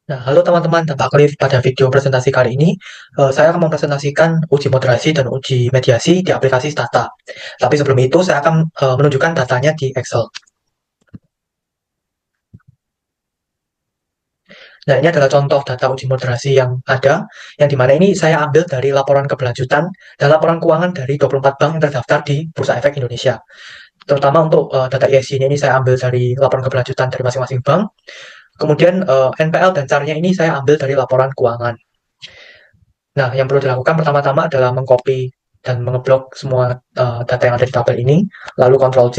Nah, halo teman-teman, Pak Cliff. Pada video presentasi kali ini, saya akan mempresentasikan uji moderasi dan uji mediasi di aplikasi Stata. Tapi sebelum itu, saya akan menunjukkan datanya di Excel. Nah, ini adalah contoh data uji moderasi yang ada, yang dimana ini saya ambil dari laporan keberlanjutan dan laporan keuangan dari 24 bank yang terdaftar di Bursa Efek Indonesia. Terutama untuk data ESG-nya ini saya ambil dari laporan keberlanjutan dari masing-masing bank. Kemudian NPL dan CAR-nya ini saya ambil dari laporan keuangan. Nah, yang perlu dilakukan pertama-tama adalah mengcopy dan mengeblok semua data yang ada di tabel ini, lalu Ctrl C,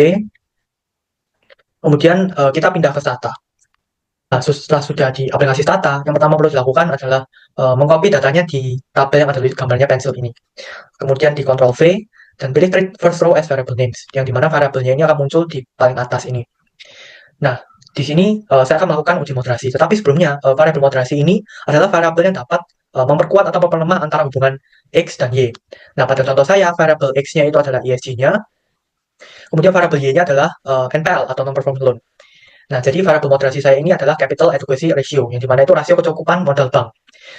kemudian kita pindah ke Stata. Nah, setelah sudah di aplikasi Stata, yang pertama perlu dilakukan adalah mengcopy datanya di tabel yang ada di gambarnya pensil ini. Kemudian di Ctrl V, dan pilih create first row as variable names, yang dimana variabelnya ini akan muncul di paling atas ini. Nah, di sini saya akan melakukan uji moderasi. Tetapi sebelumnya, variabel moderasi ini adalah variabel yang dapat memperkuat atau memperlemah antara hubungan X dan Y. Nah, pada contoh saya, variabel X-nya itu adalah ESG-nya, kemudian variabel Y-nya adalah NPL atau non-performing loan. Nah, jadi variabel moderasi saya ini adalah capital adequacy ratio, yang dimana itu rasio kecukupan modal bank.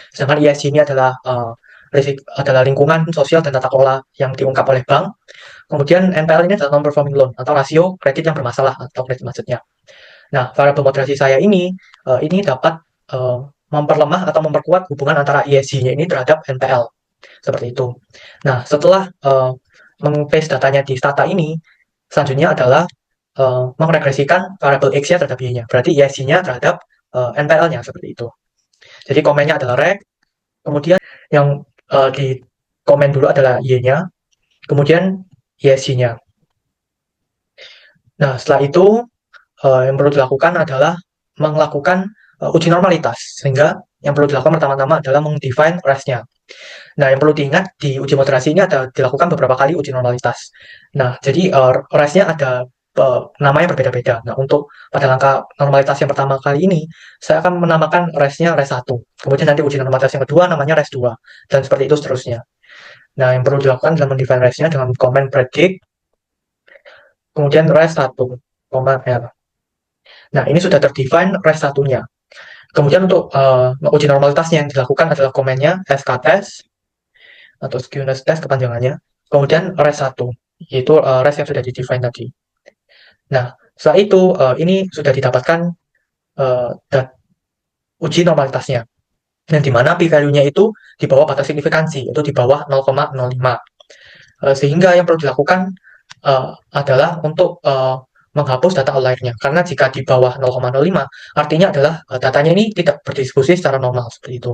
Sedangkan ESG ini adalah lingkungan sosial dan tata kelola yang diungkap oleh bank. Kemudian NPL ini adalah non-performing loan atau rasio kredit yang bermasalah atau kredit macetnya. Nah, variabel moderasi saya ini dapat memperlemah atau memperkuat hubungan antara ESG-nya ini terhadap NPL. Seperti itu. Nah, setelah meng-paste datanya di Stata ini, selanjutnya adalah mengregresikan variabel X-nya terhadap Y-nya. Berarti ESG-nya terhadap NPL-nya, seperti itu. Jadi komennya adalah reg, kemudian yang di komen dulu adalah Y-nya, kemudian ESG-nya. Nah, setelah itu yang perlu dilakukan adalah melakukan uji normalitas. Sehingga yang perlu dilakukan pertama-tama adalah meng-define rest-nya. Nah, yang perlu diingat di uji moderasi ini ada dilakukan beberapa kali uji normalitas. Nah, jadi rest-nya ada namanya berbeda-beda. Nah, untuk pada langkah normalitas yang pertama kali ini, saya akan menamakan rest-nya rest 1. Kemudian nanti uji normalitas yang kedua namanya rest 2. Dan seperti itu seterusnya. Nah, yang perlu dilakukan adalah mendefine rest-nya dengan comment predict, kemudian rest 1, R. Nah, ini sudah terdefine rest satunya. Kemudian untuk uji normalitasnya yang dilakukan adalah komennya SKTest atau skewness test kepanjangannya. Kemudian rest 1, yaitu rest yang sudah di-define tadi. Nah, setelah itu ini sudah didapatkan uji normalitasnya. Yang dimana p-value-nya itu di bawah batas signifikansi, itu di bawah 0,05. Sehingga yang perlu dilakukan adalah untuk menghapus data outlier-nya. Karena jika di bawah 0,05, artinya adalah datanya ini tidak berdistribusi secara normal, seperti itu.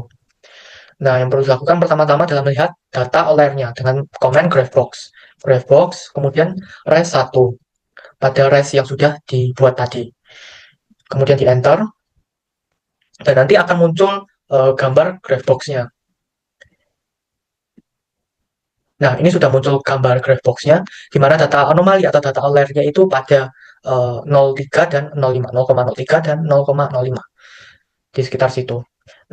Nah, yang perlu dilakukan pertama-tama adalah melihat data outlier-nya dengan komen graph box, kemudian res 1 pada res yang sudah dibuat tadi. Kemudian di enter, dan nanti akan muncul gambar graph box-nya. Nah, ini sudah muncul gambar graph box-nya, di mana data anomali atau data outlier-nya itu pada 0,3 dan 0,5, 0,03 dan 0,05 di sekitar situ.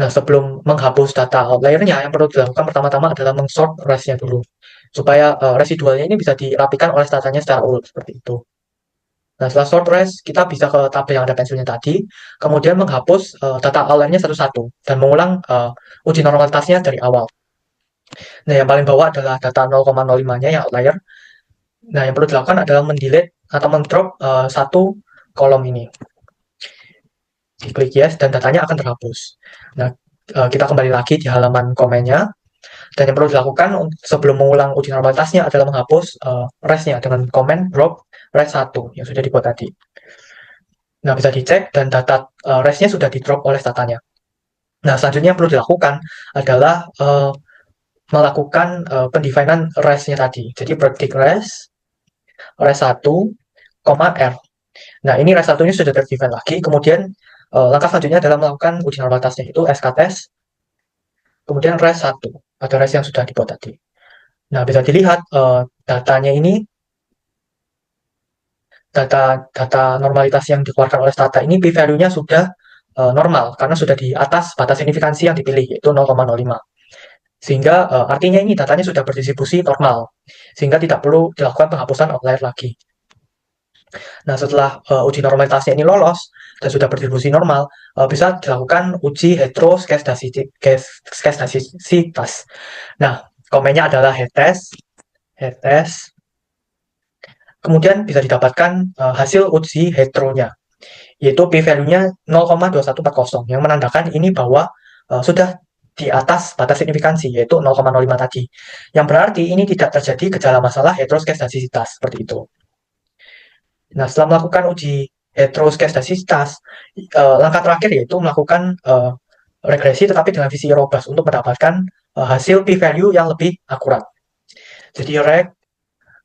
Nah, sebelum menghapus data outlier-nya, yang perlu dilakukan pertama-tama adalah mengsort res-nya dulu, supaya residualnya ini bisa dirapikan oleh statanya secara urut, seperti itu. Nah, setelah sort res, kita bisa ke tabel yang ada pensilnya tadi, kemudian menghapus data outlier-nya satu-satu, dan mengulang uji normalitasnya dari awal. Nah, yang paling bawah adalah data 0,05-nya yang outlier. Nah, yang perlu dilakukan adalah mendelete atau mendrop satu kolom ini. Diklik yes, dan datanya akan terhapus. Nah, kita kembali lagi di halaman komennya. Dan yang perlu dilakukan sebelum mengulang uji normalitasnya adalah menghapus rest-nya dengan komen drop rest 1 yang sudah dibuat tadi. Nah, bisa dicek dan data rest-nya sudah di-drop oleh datanya. Nah, selanjutnya yang perlu dilakukan adalah melakukan pendefinan rest-nya tadi. Jadi predict rest 1, R. Nah, ini rest 1 ini sudah terdefine lagi. Kemudian langkah selanjutnya adalah melakukan uji normalitasnya, itu SKTest, kemudian rest 1, pada rest yang sudah dibuat tadi. Nah, bisa dilihat datanya ini, data normalitas yang dikeluarkan oleh Stata ini p-value-nya sudah normal, karena sudah di atas batas signifikansi yang dipilih, yaitu 0,05. Sehingga artinya ini datanya sudah berdistribusi normal, sehingga tidak perlu dilakukan penghapusan outlier lagi. Nah, setelah uji normalitasnya ini lolos, dan sudah berdistribusi normal, bisa dilakukan uji heteroskedastisitas. Nah, komennya adalah head test, kemudian bisa didapatkan hasil uji heteronya, yaitu p-value-nya 0,2140, yang menandakan ini bahwa sudah di atas batas signifikansi, yaitu 0,05 tadi. Yang berarti ini tidak terjadi gejala masalah heteroskedastisitas, seperti itu. Nah, setelah melakukan uji heteroskedastisitas, langkah terakhir yaitu melakukan regresi tetapi dengan visi robust untuk mendapatkan hasil p-value yang lebih akurat. Jadi reg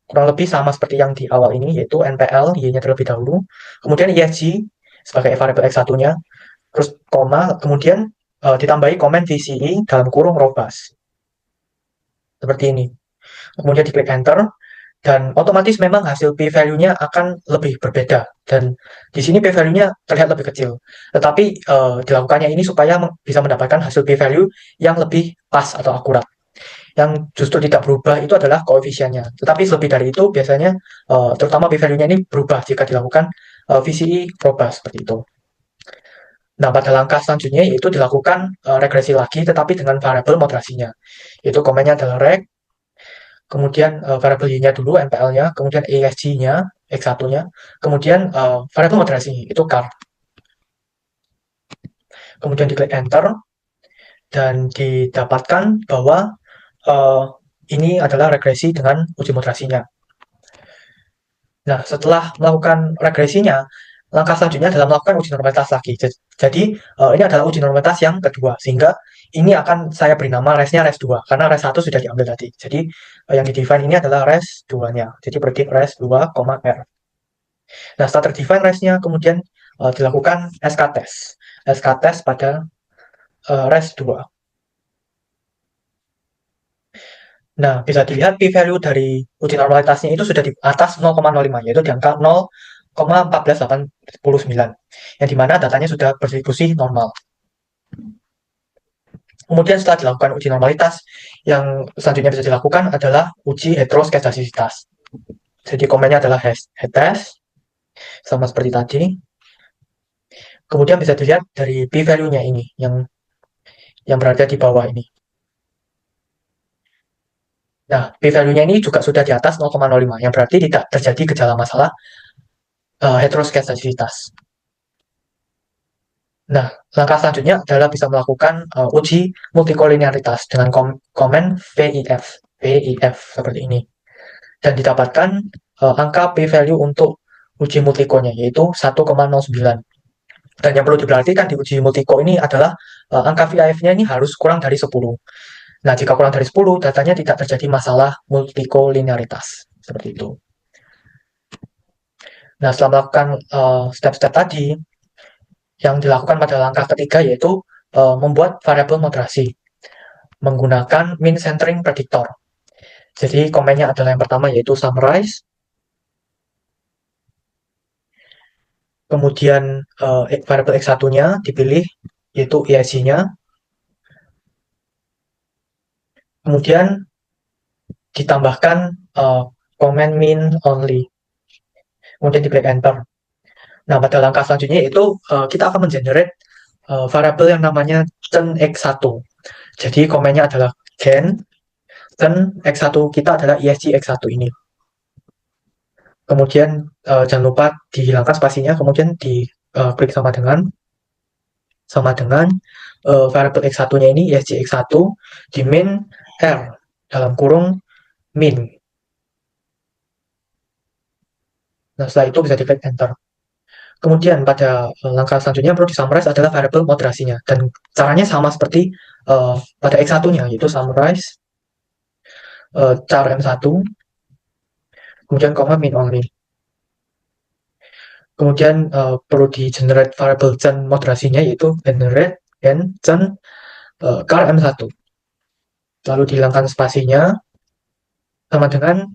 kurang lebih sama seperti yang di awal ini, yaitu NPL, Y-nya terlebih dahulu, kemudian ISG sebagai variable X1-nya, terus koma, kemudian ditambahi komen VCE dalam kurung robust. Seperti ini. Kemudian diklik enter, dan otomatis memang hasil p-value-nya akan lebih berbeda, dan di sini p-value-nya terlihat lebih kecil, tetapi dilakukannya ini supaya bisa mendapatkan hasil p-value yang lebih pas atau akurat. Yang justru tidak berubah itu adalah koefisiennya, tetapi lebih dari itu biasanya terutama p-value-nya ini berubah jika dilakukan VCE robust, seperti itu. Nah, pada langkah selanjutnya yaitu dilakukan regresi lagi tetapi dengan variabel moderasinya, yaitu komennya adalah reg, kemudian variabel Y-nya dulu, NPL-nya, kemudian ESG-nya, X1-nya, kemudian variabel moderasi, itu char. Kemudian diklik enter, dan didapatkan bahwa ini adalah regresi dengan uji moderasinya. Nah, setelah melakukan regresinya, langkah selanjutnya adalah melakukan uji normalitas lagi. Jadi, ini adalah uji normalitas yang kedua, sehingga ini akan saya beri nama res-nya res 2, karena res 1 sudah diambil tadi. Jadi, yang di-define ini adalah res 2-nya. Jadi, predict res 2, R. Nah, setelah ter-define res-nya, kemudian dilakukan SK test. SK test pada res 2. Nah, bisa dilihat p-value dari uji normalitasnya itu sudah di atas 0,05, yaitu di angka 0,14809, yang dimana datanya sudah berdistribusi normal. Kemudian setelah dilakukan uji normalitas, yang selanjutnya bisa dilakukan adalah uji heteroskedastisitas. Jadi komennya adalah head test, sama seperti tadi. Kemudian bisa dilihat dari p-value-nya ini, yang berada di bawah ini. Nah, p-value-nya ini juga sudah di atas 0,05, yang berarti tidak terjadi gejala masalah heteroskedastisitas. Nah, langkah selanjutnya adalah bisa melakukan uji multikolinearitas dengan komen VIF seperti ini, dan didapatkan angka p-value untuk uji multikonya yaitu 1,09. Dan yang perlu diperhatikan di uji multiko ini adalah angka VIF-nya ini harus kurang dari 10. Nah, jika kurang dari 10, datanya tidak terjadi masalah multikolinearitas. Seperti itu. Nah, setelah melakukan step-step tadi, yang dilakukan pada langkah ketiga yaitu membuat variabel moderasi menggunakan mean centering predictor. Jadi komennya adalah yang pertama yaitu summarize, kemudian variabel X1-nya dipilih yaitu ESG-nya, kemudian ditambahkan comment mean only, kemudian diklik enter. Nah, pada langkah selanjutnya yaitu kita akan mengenerate variabel yang namanya chen X1. Jadi komennya adalah gen chen X1 kita adalah ESG X1 ini. Kemudian jangan lupa dihilangkan spasinya, kemudian diklik sama dengan variabel X1-nya ini ESG X1 di min R dalam kurung min. Nah, setelah itu bisa diklik enter. Kemudian pada langkah selanjutnya perlu disummarize adalah variabel moderasinya, dan caranya sama seperti pada X1-nya, yaitu summarize char M1, kemudian koma min only. Kemudian perlu di generate variable chen moderasinya, yaitu generate chen char M1. Lalu dihilangkan spasinya sama dengan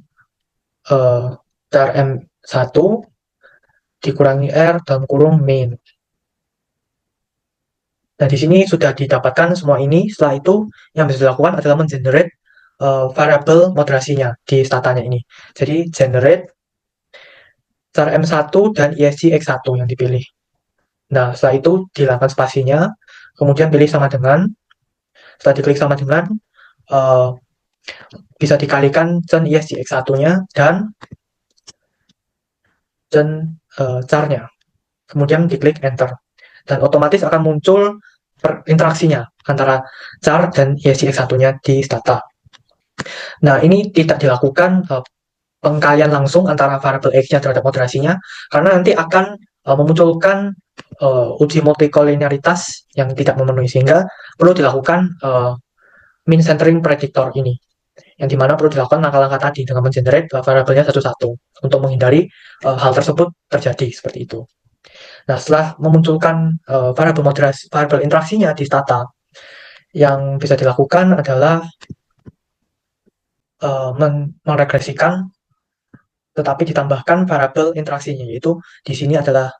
char M1 dikurangi R dalam kurung min. Nah, di sini sudah didapatkan semua ini. Setelah itu, yang bisa dilakukan adalah mengenerate variabel moderasinya di statanya ini. Jadi, generate char M1 dan ESG X1 yang dipilih. Nah, setelah itu dihilangkan spasinya, kemudian pilih sama dengan, setelah diklik sama dengan, uh, bisa dikalikan cen ISJX1-nya dan cen char-nya. Kemudian diklik enter. Dan otomatis akan muncul interaksinya antara char dan ISJX1-nya di stata. Nah, ini tidak dilakukan pengkalian langsung antara variabel X-nya terhadap moderasinya, karena nanti akan memunculkan uji multikolinearitas yang tidak memenuhi, sehingga perlu dilakukan mean centering predictor ini, yang dimana perlu dilakukan langkah-langkah tadi dengan mengenerate variabelnya satu-satu untuk menghindari hal tersebut terjadi seperti itu. Nah, setelah memunculkan variabel interaksinya di stata, yang bisa dilakukan adalah meregresikan tetapi ditambahkan variabel interaksinya, yaitu di sini adalah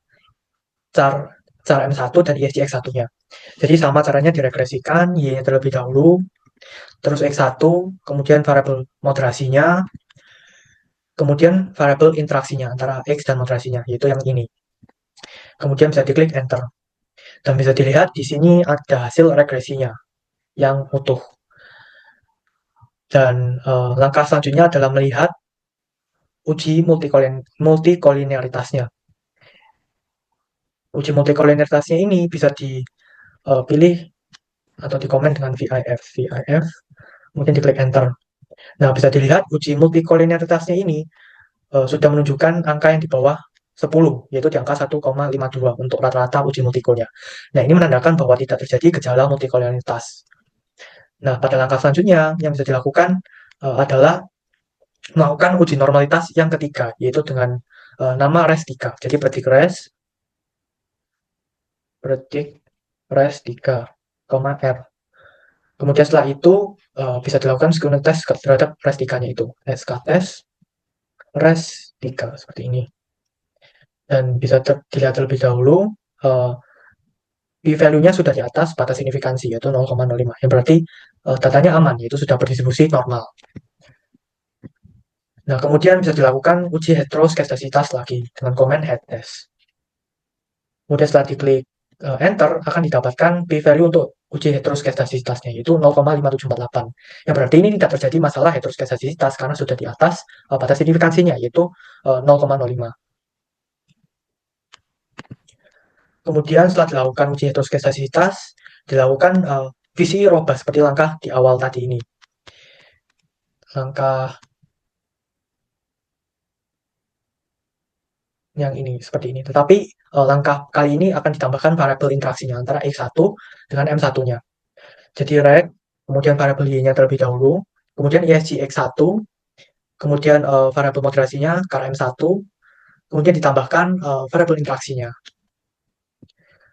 char M1 dan ISJX1-nya. Jadi sama caranya diregresikan, Y-nya terlebih dahulu, terus X1, kemudian variabel moderasinya, kemudian variabel interaksinya antara X dan moderasinya, yaitu yang ini. Kemudian bisa diklik enter. Dan bisa dilihat di sini ada hasil regresinya yang utuh. Dan langkah selanjutnya adalah melihat uji multikolinearitasnya. Uji multikolinearitasnya ini bisa dipilih atau dikomen dengan VIF, kemudian diklik enter. Nah, bisa dilihat uji multikolinearitasnya ini sudah menunjukkan angka yang di bawah 10, yaitu di angka 1,52 untuk rata-rata uji multikolnya. Nah, ini menandakan bahwa tidak terjadi gejala multikolinearitas. Nah, pada langkah selanjutnya yang bisa dilakukan adalah melakukan uji normalitas yang ketiga, yaitu dengan nama res3. Jadi predict res3, R. Kemudian setelah itu bisa dilakukan skenario tes terhadap res3-nya itu. SKTest res3 seperti ini. Dan bisa dilihat terlebih dahulu p-value-nya sudah di atas batas signifikansi, yaitu 0,05. Yang berarti datanya aman, yaitu sudah berdistribusi normal. Nah, kemudian bisa dilakukan uji heteroskestasitas lagi dengan komen head test. Kemudian setelah diklik enter, akan didapatkan p-value untuk uji heteroskestasitasnya, yaitu 0,5748. Yang berarti ini tidak terjadi masalah heteroskestasitas karena sudah di atas batas signifikansinya, yaitu 0,05. Kemudian setelah dilakukan uji heteroskestasitas, dilakukan VCE robust seperti langkah di awal tadi ini. Langkah yang ini seperti ini. Tetapi langkah kali ini akan ditambahkan variabel interaksinya antara X1 dengan M1-nya. Jadi reg, kemudian variabel Y-nya terlebih dahulu, kemudian ESG X1, kemudian variabel moderasinya karena M1, kemudian ditambahkan variabel interaksinya.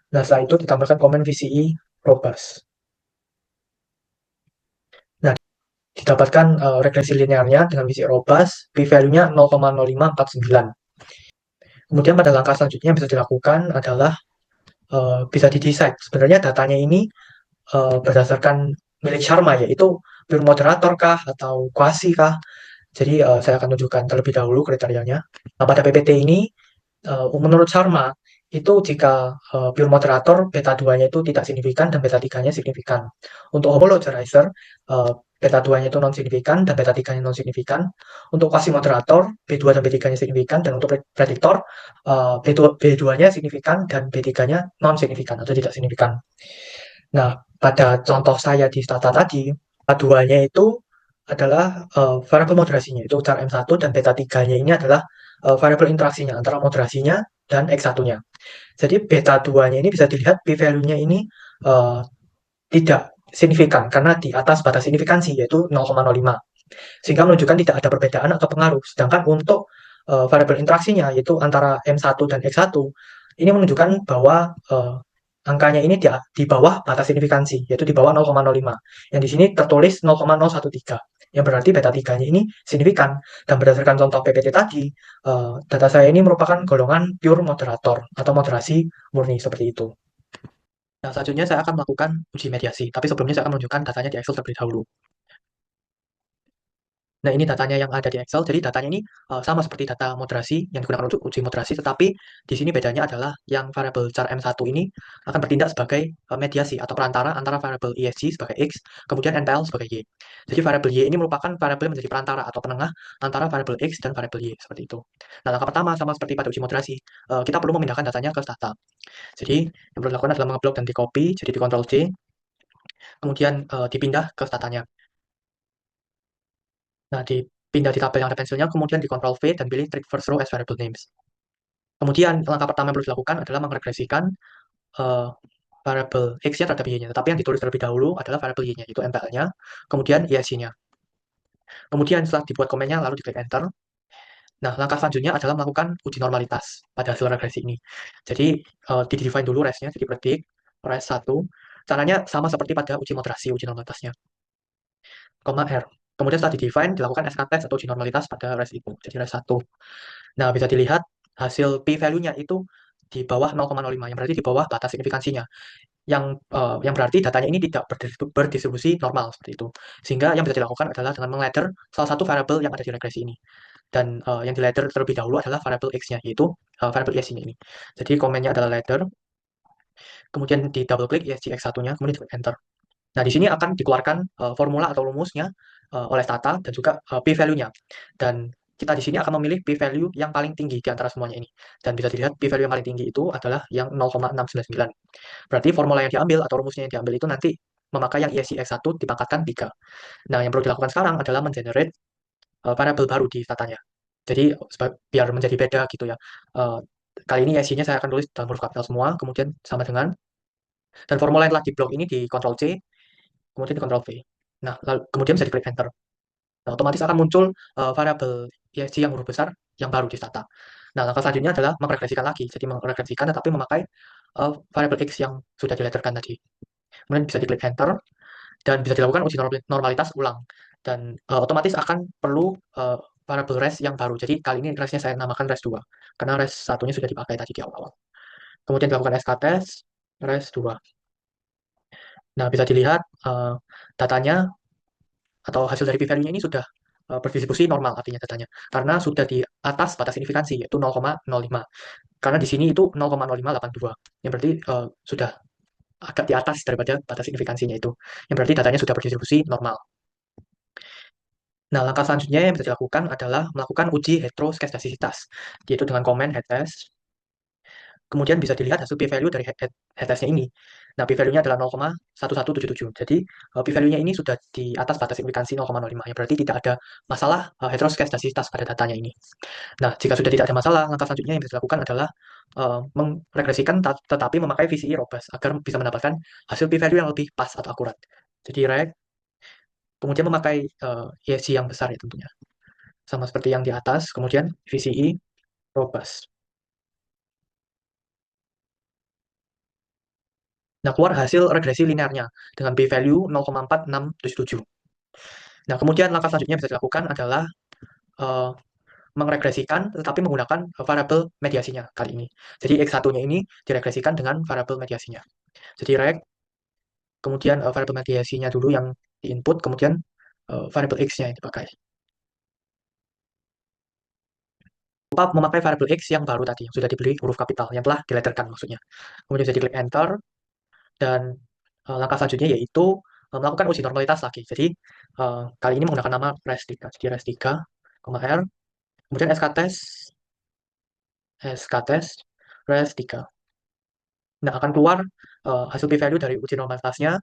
Nah, setelah itu ditambahkan komen VCE robust. Nah, didapatkan regresi linearnya dengan VCE robust, p-value-nya 0,0549. Kemudian pada langkah selanjutnya yang bisa dilakukan adalah bisa di-decide. Sebenarnya datanya ini berdasarkan milik Sharma, yaitu pure moderator kah atau quasi kah. Jadi saya akan tunjukkan terlebih dahulu kriterianya. Nah, pada PPT ini menurut Sharma itu jika pure moderator beta 2-nya itu tidak signifikan dan beta 3-nya signifikan. Untuk homologarizer beta 2-nya itu non signifikan dan beta 3-nya non signifikan. Untuk quasi moderator B2 dan B3-nya signifikan, dan untuk prediktor B2-nya signifikan dan B3-nya non signifikan atau tidak signifikan. Nah, pada contoh saya di stata tadi, beta 2-nya itu adalah variabel moderasinya, itu char M1, dan beta 3-nya ini adalah variabel interaksinya antara moderasinya dan X1-nya. Jadi beta 2-nya ini bisa dilihat p-value-nya ini tidak signifikan karena di atas batas signifikansi, yaitu 0,05. Sehingga menunjukkan tidak ada perbedaan atau pengaruh. Sedangkan untuk variabel interaksinya, yaitu antara M1 dan X1, ini menunjukkan bahwa angkanya ini di bawah batas signifikansi, yaitu di bawah 0,05. Yang di sini tertulis 0,013. Yang berarti beta 3-nya ini signifikan. Dan berdasarkan contoh PPT tadi, data saya ini merupakan golongan pure moderator atau moderasi murni seperti itu. Nah, selanjutnya saya akan melakukan uji mediasi, tapi sebelumnya saya akan menunjukkan datanya di Excel terlebih dahulu. Nah, ini datanya yang ada di Excel. Jadi datanya ini sama seperti data moderasi yang digunakan untuk uji moderasi, tetapi di sini bedanya adalah yang variabel char M1 ini akan bertindak sebagai mediasi atau perantara antara variabel ESG sebagai X, kemudian NPL sebagai Y. Jadi variabel Y ini merupakan variabel yang menjadi perantara atau penengah antara variabel X dan variabel Y, seperti itu. Nah, langkah pertama sama seperti pada uji moderasi, kita perlu memindahkan datanya ke Stata. Jadi yang perlu dilakukan adalah mengeblok dan di-copy, jadi di Ctrl C, kemudian dipindah ke statanya. Nah, dipindah di tabel yang ada pensilnya, kemudian di Ctrl V dan pilih Treat First Row as Variable Names. Kemudian, langkah pertama yang perlu dilakukan adalah meregresikan eh, variable X-nya terhadap Y-nya. Tetapi yang ditulis terlebih dahulu adalah variable Y-nya, yaitu MPL-nya, kemudian ISC-nya. Kemudian setelah dibuat komennya, lalu diklik Enter. Nah, langkah selanjutnya adalah melakukan uji normalitas pada hasil regresi ini. Jadi, di-define dulu res-nya, jadi predik, res 1. Caranya sama seperti pada uji moderasi, uji normalitasnya, koma R. Kemudian setelah di-define, dilakukan SK-test atau uji normalitas pada res itu, jadi res 1. Nah, bisa dilihat hasil p-value-nya itu di bawah 0,05, yang berarti di bawah batas signifikansinya. Yang berarti datanya ini tidak berdistribusi normal seperti itu. Sehingga yang bisa dilakukan adalah dengan mengladder salah satu variabel yang ada di regresi ini. Dan yang di ladder terlebih dahulu adalah variabel X-nya, yaitu variabel ESG-nya ini. Jadi komennya adalah ladder, kemudian di double klik ESG X1-nya, kemudian di enter. Nah, di sini akan dikeluarkan formula atau rumusnya oleh Tata dan juga p-value-nya. Dan kita di sini akan memilih p-value yang paling tinggi di antara semuanya ini. Dan bisa dilihat p-value yang paling tinggi itu adalah yang 0,699. Berarti formula yang diambil atau rumusnya yang diambil itu nanti memakai yang ESC X1 dipangkatkan 3. Nah, yang perlu dilakukan sekarang adalah mengenerate variabel baru di Tatanya. Jadi, biar menjadi beda gitu ya. Eh, Kali ini ESC-nya saya akan tulis dalam huruf kapital semua, kemudian sama dengan, dan formula yang telah di blok ini di Ctrl C, kemudian di Ctrl V. Nah, lalu, kemudian bisa diklik Enter. Nah, otomatis akan muncul variabel ESG yang huruf besar yang baru di Tata. Nah, langkah selanjutnya adalah meregresikan lagi. Jadi meregresikan tetapi memakai variabel X yang sudah diletterkan tadi. Kemudian bisa diklik Enter dan bisa dilakukan uji normalitas ulang. Dan otomatis akan perlu variabel res yang baru. Jadi kali ini resnya saya namakan res 2. Karena res satunya sudah dipakai tadi di awal-awal. Kemudian dilakukan SK test res 2. Nah, bisa dilihat datanya atau hasil dari p-value-nya ini sudah berdistribusi normal artinya datanya. Karena sudah di atas batas signifikansi yaitu 0,05. Karena di sini itu 0,0582. Yang berarti sudah agak di atas daripada batas signifikansinya itu. Yang berarti datanya sudah berdistribusi normal. Nah, langkah selanjutnya yang bisa dilakukan adalah melakukan uji heteroskestasitas, yaitu dengan komen headtest. Kemudian bisa dilihat hasil p-value dari headtestnya ini. Nah, p-value-nya adalah 0,1177. Jadi, p-value-nya ini sudah di atas batas signifikansi 0,05. Ya, berarti tidak ada masalah heteroskestasitas pada datanya ini. Nah, jika sudah tidak ada masalah, langkah selanjutnya yang bisa dilakukan adalah meregresikan tetapi memakai VCE robust agar bisa mendapatkan hasil p-value yang lebih pas atau akurat. Jadi, reg, kemudian memakai ESG yang besar ya tentunya. Sama seperti yang di atas, kemudian VCE robust. Nah, keluar hasil regresi linearnya dengan p-value 0,4677. Nah, kemudian langkah selanjutnya bisa dilakukan adalah uh, meregresikan tetapi menggunakan variabel mediasinya kali ini. Jadi X1-nya ini diregresikan dengan variabel mediasinya. Jadi reg, kemudian variabel mediasinya dulu yang diinput, kemudian variabel X-nya yang dipakai. Lupa memakai variabel X yang baru tadi, yang sudah diberi huruf kapital, yang telah diletterkan maksudnya. Kemudian bisa diklik Enter, dan langkah selanjutnya yaitu melakukan uji normalitas lagi. Jadi kali ini menggunakan nama res3. Jadi res3, R, kemudian SK-test, res3. Nah, akan keluar hasil p-value dari uji normalitasnya,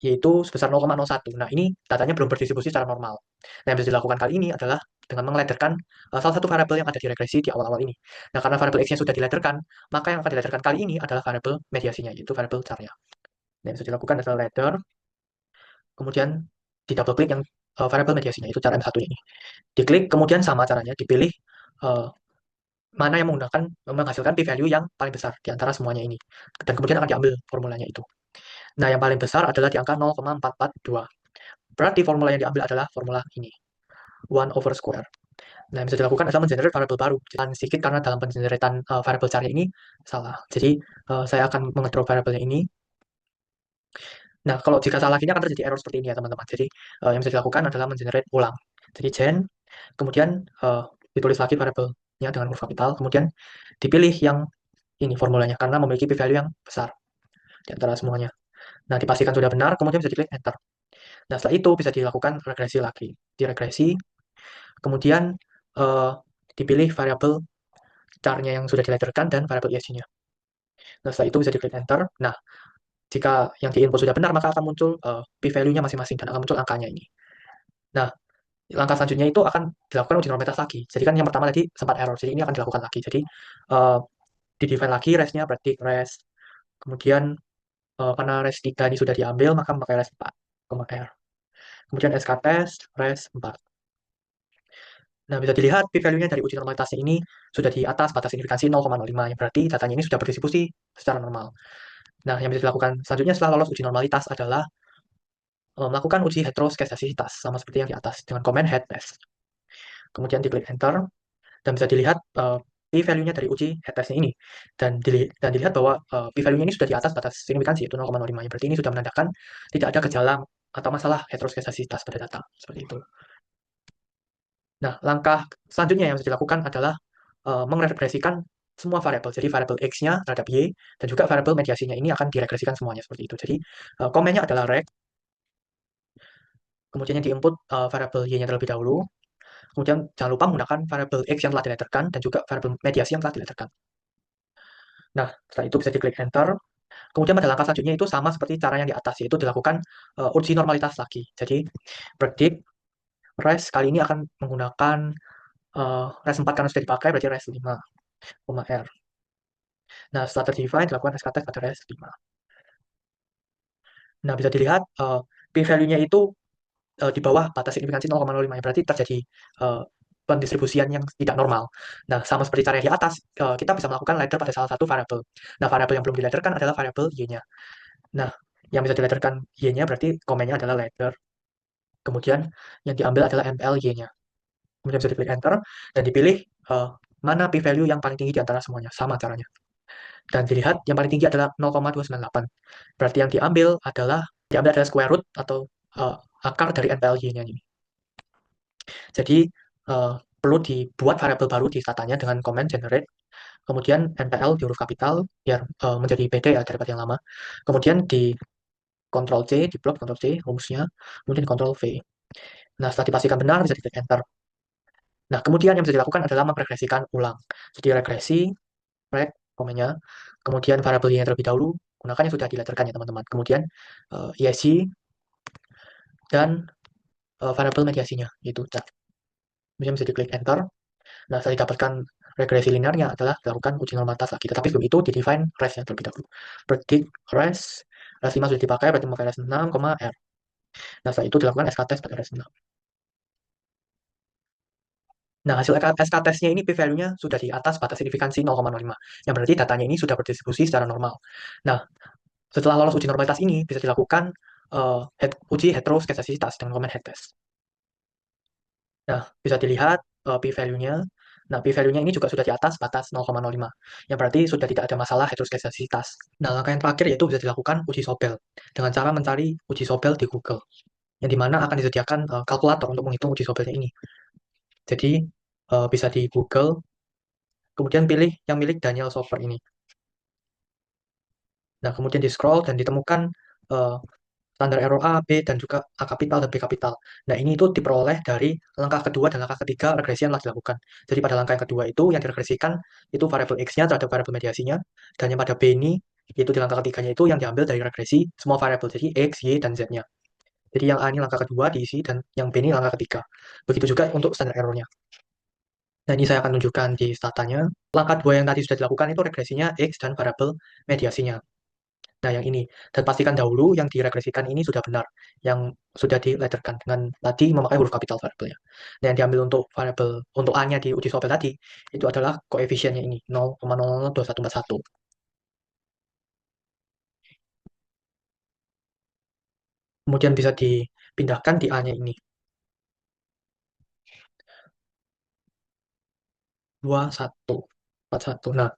yaitu sebesar 0,01. Nah, ini datanya belum berdistribusi secara normal. Nah, yang bisa dilakukan kali ini adalah dengan mengladderkan salah satu variabel yang ada di regresi di awal-awal ini. Nah, karena variabel X-nya sudah diladderkan, maka yang akan diladderkan kali ini adalah variabel mediasinya, yaitu variabel char-nya. Nah, yang bisa dilakukan adalah ladder, kemudian di double klik yang variabel mediasinya, itu cara M1 ini. Diklik, kemudian sama caranya, dipilih uh, mana yang menghasilkan p-value yang paling besar di antara semuanya ini. Dan kemudian akan diambil formulanya itu. Nah, yang paling besar adalah di angka 0,442. Berarti formula yang diambil adalah formula ini, 1 over square. Nah, yang bisa dilakukan adalah mengenerate variabel baru. Jangan sedikit karena dalam pengeneratan variabel char ini salah. Jadi, saya akan mengedrop variabelnya ini. Nah, kalau jika salah gini akan terjadi error seperti ini ya teman-teman. Jadi yang bisa dilakukan adalah mengenerate ulang. Jadi gen, kemudian ditulis lagi variabelnya dengan huruf kapital, kemudian dipilih yang ini formulanya karena memiliki p-value yang besar di antara semuanya. Nah, dipastikan sudah benar, kemudian bisa diklik enter. Nah, setelah itu bisa dilakukan regresi lagi. Diregresi, kemudian eh, dipilih variabel char-nya yang sudah diletterkan dan variabel ESG-nya. Nah, setelah itu bisa diklik enter. Nah, jika yang diinput sudah benar, maka akan muncul p-value-nya masing-masing dan akan muncul angkanya ini. Nah, langkah selanjutnya itu akan dilakukan uji normalitas lagi. Jadi kan yang pertama tadi sempat error, jadi ini akan dilakukan lagi. Jadi uh, di-define lagi res-nya, berarti res. Kemudian karena res 3 ini sudah diambil, maka memakai res 4, R. Kemudian SK test, res 4. Nah, bisa dilihat p-value-nya dari uji normalitasnya ini sudah di atas batas signifikansi 0,05, yang berarti datanya ini sudah berdistribusi secara normal. Nah, yang bisa dilakukan selanjutnya setelah lolos uji normalitas adalah melakukan uji heteroskesasitas, sama seperti yang di atas, dengan komen head test. Kemudian diklik enter, dan bisa dilihat p-value-nya dari uji head test-nya ini. Dan dilihat bahwa p-value-nya ini sudah di atas batas signifikansi, yaitu 0,05. Ya, berarti ini sudah menandakan tidak ada gejala atau masalah heteroskesasitas pada data. Seperti itu. Nah, langkah selanjutnya yang harus dilakukan adalah meregresikan semua variabel. Jadi variabel X-nya terhadap Y, dan juga variabel mediasinya ini akan diregresikan semuanya seperti itu. Jadi komennya adalah reg, kemudian yang diinput variabel Y-nya terlebih dahulu, kemudian jangan lupa menggunakan variabel X yang telah diletterkan, dan juga variabel mediasi yang telah diletterkan. Nah, setelah itu bisa diklik enter. Kemudian pada langkah selanjutnya itu sama seperti cara yang di atas, yaitu dilakukan uji normalitas lagi. Jadi, predict res kali ini akan menggunakan res 4 karena sudah dipakai, berarti res 5, R. Nah, setelah terdefine, dilakukan res tes pada res 5. Nah, bisa dilihat p-value-nya itu di bawah batas signifikansi 0,05, berarti terjadi uh, pendistribusian yang tidak normal. Nah, sama seperti cara yang di atas, kita bisa melakukan ladder pada salah satu variabel. Nah, variabel yang belum diladderkan adalah variabel y-nya. Nah, yang bisa diladderkan y-nya berarti komennya adalah ladder. Kemudian yang diambil adalah ML y-nya. Kemudian bisa diklik enter dan dipilih mana p-value yang paling tinggi di antara semuanya. Sama caranya. Dan dilihat yang paling tinggi adalah 0,298. Berarti yang diambil adalah square root atau uh, akar dari NPLY-nya ini. Jadi perlu dibuat variabel baru di katanya dengan comment generate, kemudian NPL di huruf kapital biar menjadi beda ya daripada yang lama. Kemudian di Ctrl C, di blok Ctrl C rumusnya, kemudian di Ctrl V. Nah, setelah dipastikan benar bisa diklik enter. Nah, kemudian yang bisa dilakukan adalah meregresikan ulang. Jadi regresi, reg, komennya, kemudian variabel yang terlebih dahulu, gunakan yang sudah diletterkan ya teman-teman. Kemudian ESG dan variabel mediasinya, yaitu cat. Kemudian bisa diklik enter. Nah, setelah didapatkan regresi linearnya adalah dilakukan uji normalitas lagi. Tetapi sebelum itu di-define res yang terlebih dahulu. Predict res 5 sudah dipakai, berarti memakai res 6, R. Nah, setelah itu dilakukan SK test pada res 6. Nah, hasil SK testnya ini p-value-nya sudah di atas batas signifikansi 0,05. Yang berarti datanya ini sudah berdistribusi secara normal. Nah, setelah lolos uji normalitas ini, bisa dilakukan uji heteroskesasitas dengan komen head test. Nah, bisa dilihat p-value-nya. Nah, p-value-nya ini juga sudah di atas batas 0,05, yang berarti sudah tidak ada masalah heteroskesasitas. Nah, langkah yang terakhir yaitu bisa dilakukan uji Sobel dengan cara mencari uji Sobel di Google, yang dimana akan disediakan kalkulator untuk menghitung uji Sobelnya ini. Jadi, bisa di Google, kemudian pilih yang milik Daniel Sofer ini. Nah, kemudian di scroll dan ditemukan uh, standar error A, B, dan juga A kapital dan B kapital. Nah, ini itu diperoleh dari langkah kedua dan langkah ketiga regresi yang telah dilakukan. Jadi pada langkah yang kedua itu yang diregresikan itu variabel X-nya terhadap variabel mediasinya, dan yang pada B ini, yaitu di langkah ketiganya itu yang diambil dari regresi semua variabel, jadi X, Y, dan Z-nya. Jadi yang A ini langkah kedua diisi, dan yang B ini langkah ketiga. Begitu juga untuk standar errornya. Nah, ini saya akan tunjukkan di statanya. Langkah dua yang tadi sudah dilakukan itu regresinya X dan variabel mediasinya. Nah, yang ini. Dan pastikan dahulu yang diregresikan ini sudah benar. Yang sudah diletterkan dengan tadi memakai huruf kapital variabelnya. Nah, yang diambil untuk variabel, untuk A-nya di uji Sobel tadi, itu adalah koefisiennya ini, 0,002141. Kemudian bisa dipindahkan di A-nya ini, 2141. Nah,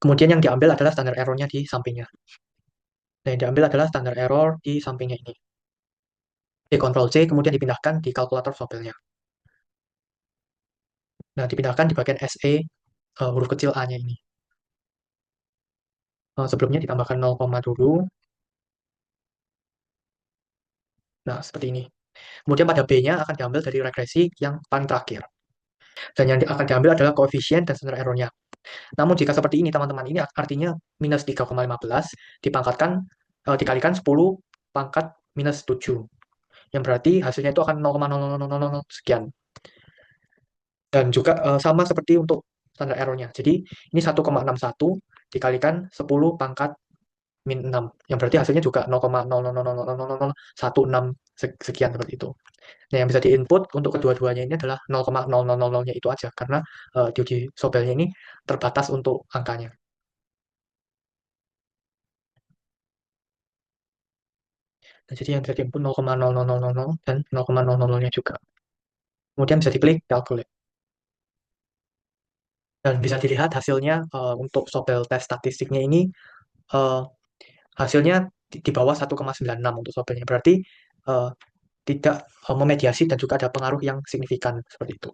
kemudian yang diambil adalah standar errornya di sampingnya. Nah, yang diambil adalah standar error di sampingnya ini. Di Ctrl C, kemudian dipindahkan di kalkulator Sobelnya. Nah, dipindahkan di bagian SE huruf kecil A-nya ini. Sebelumnya ditambahkan 0, dulu. Nah, seperti ini. Kemudian pada B-nya akan diambil dari regresi yang paling terakhir. Dan yang akan diambil adalah koefisien dan standar error-nya. Namun jika seperti ini teman-teman, ini artinya minus 3,15 dipangkatkan dikalikan 10 pangkat minus 7. Yang berarti hasilnya itu akan 0,0000 sekian. Dan juga sama seperti untuk standar error-nya. Jadi ini 1,61 dikalikan 10 pangkat min 6. Yang berarti hasilnya juga 0,000016 sekian seperti itu. Nah, yang bisa diinput untuk kedua-duanya ini adalah 0,0000-nya itu aja karena di uji sobelnya ini terbatas untuk angkanya. Nah, jadi yang bisa diinput 0,0000 dan 0,0000-nya juga. Kemudian bisa diklik calculate. Dan bisa dilihat hasilnya untuk sobel tes statistiknya ini eh, hasilnya di bawah 1,96 untuk sobelnya. Berarti eh, tidak memediasi dan juga ada pengaruh yang signifikan seperti itu.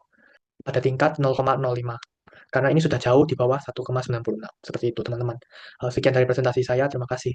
Pada tingkat 0,05. Karena ini sudah jauh di bawah 1,96. Seperti itu, teman-teman. Sekian dari presentasi saya. Terima kasih.